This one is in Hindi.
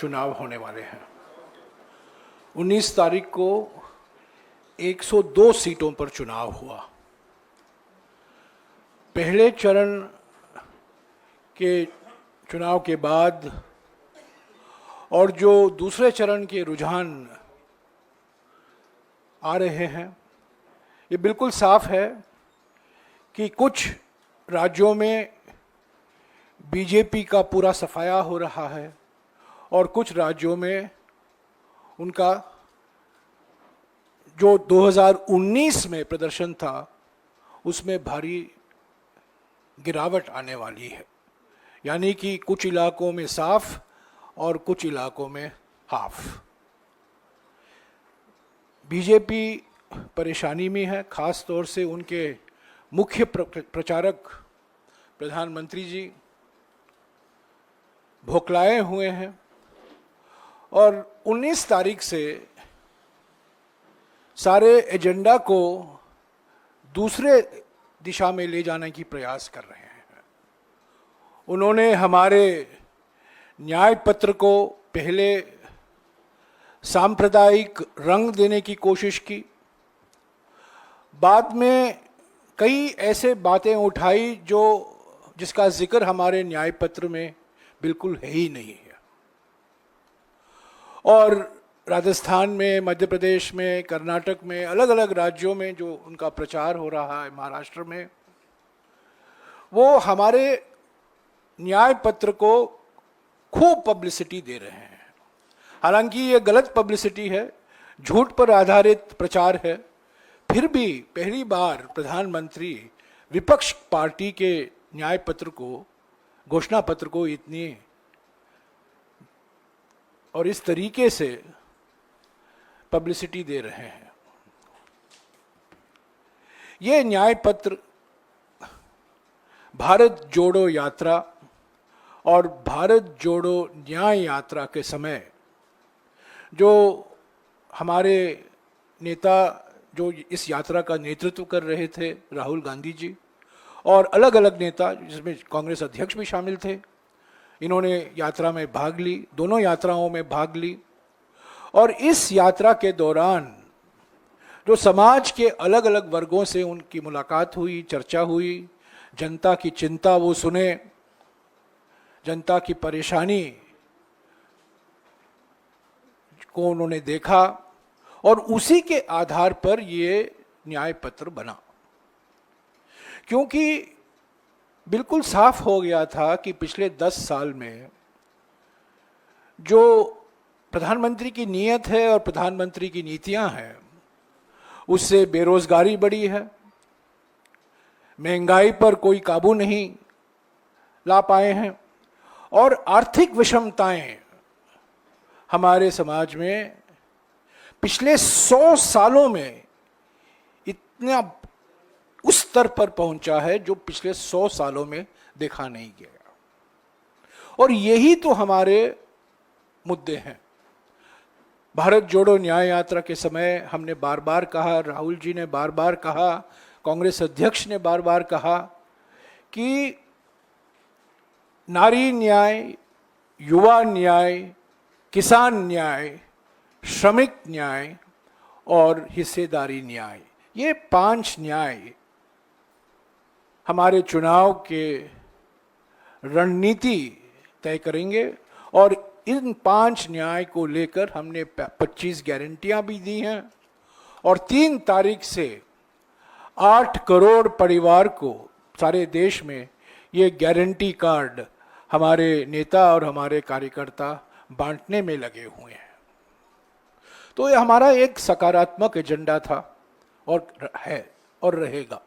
चुनाव होने वाले हैं। 19 तारीख को 102 सीटों पर चुनाव हुआ। पहले चरण के चुनाव के बाद और जो दूसरे चरण के रुझान आ रहे हैं, ये बिल्कुल साफ है कि कुछ राज्यों में बीजेपी का पूरा सफाया हो रहा है और कुछ राज्यों में उनका जो 2019 में प्रदर्शन था उसमें भारी गिरावट आने वाली है। यानी कि कुछ इलाकों में साफ और कुछ इलाकों में हाफ। बीजेपी परेशानी में है, खास तौर से उनके मुख्य प्रचारक प्रधानमंत्री जी भोखलाए हुए हैं और 19 तारीख से सारे एजेंडा को दूसरे दिशा में ले जाने की प्रयास कर रहे हैं। उन्होंने हमारे न्याय पत्र को पहले सांप्रदायिक रंग देने की कोशिश की, बाद में कई ऐसे बातें उठाई जिसका जिक्र हमारे न्याय पत्र में बिल्कुल है ही नहीं है। और राजस्थान में, मध्य प्रदेश में, कर्नाटक में, अलग अलग राज्यों में जो उनका प्रचार हो रहा है, महाराष्ट्र में, वो हमारे न्याय पत्र को खूब पब्लिसिटी दे रहे हैं। हालांकि ये गलत पब्लिसिटी है, झूठ पर आधारित प्रचार है, फिर भी पहली बार प्रधानमंत्री विपक्ष पार्टी के न्याय पत्र को, घोषणा पत्र को इतनी और इस तरीके से पब्लिसिटी दे रहे हैं। ये न्याय पत्र भारत जोड़ो यात्रा और भारत जोड़ो न्याय यात्रा के समय जो हमारे नेता जो इस यात्रा का नेतृत्व कर रहे थे, राहुल गांधी जी, और अलग अलग नेता जिसमें कांग्रेस अध्यक्ष भी शामिल थे, इन्होंने यात्रा में भाग ली, दोनों यात्राओं में भाग ली। और इस यात्रा के दौरान जो समाज के अलग अलग वर्गों से उनकी मुलाकात हुई, चर्चा हुई, जनता की चिंता वो सुने, जनता की परेशानी को उन्होंने देखा और उसी के आधार पर ये न्याय पत्र बना। क्योंकि बिल्कुल साफ हो गया था कि पिछले 10 साल में जो प्रधानमंत्री की नीयत है और प्रधानमंत्री की नीतियां हैं, उससे बेरोजगारी बढ़ी है, महंगाई पर कोई काबू नहीं ला पाए हैं और आर्थिक विषमताएं हमारे समाज में पिछले 100 सालों में इतना उस स्तर पर पहुंचा है जो पिछले 100 सालों में देखा नहीं गया। और यही तो हमारे मुद्दे हैं। भारत जोड़ो न्याय यात्रा के समय हमने बार बार कहा, राहुल जी ने बार बार कहा, कांग्रेस अध्यक्ष ने बार बार कहा कि नारी न्याय, युवा न्याय, किसान न्याय, श्रमिक न्याय और हिस्सेदारी न्याय, ये 5 न्याय हमारे चुनाव के रणनीति तय करेंगे। और इन 5 न्याय को लेकर हमने 25 गारंटियां भी दी हैं और 3 तारीख से 8 करोड़ परिवार को सारे देश में ये गारंटी कार्ड हमारे नेता और हमारे कार्यकर्ता बांटने में लगे हुए हैं। तो ये हमारा एक सकारात्मक एजेंडा था और है और रहेगा।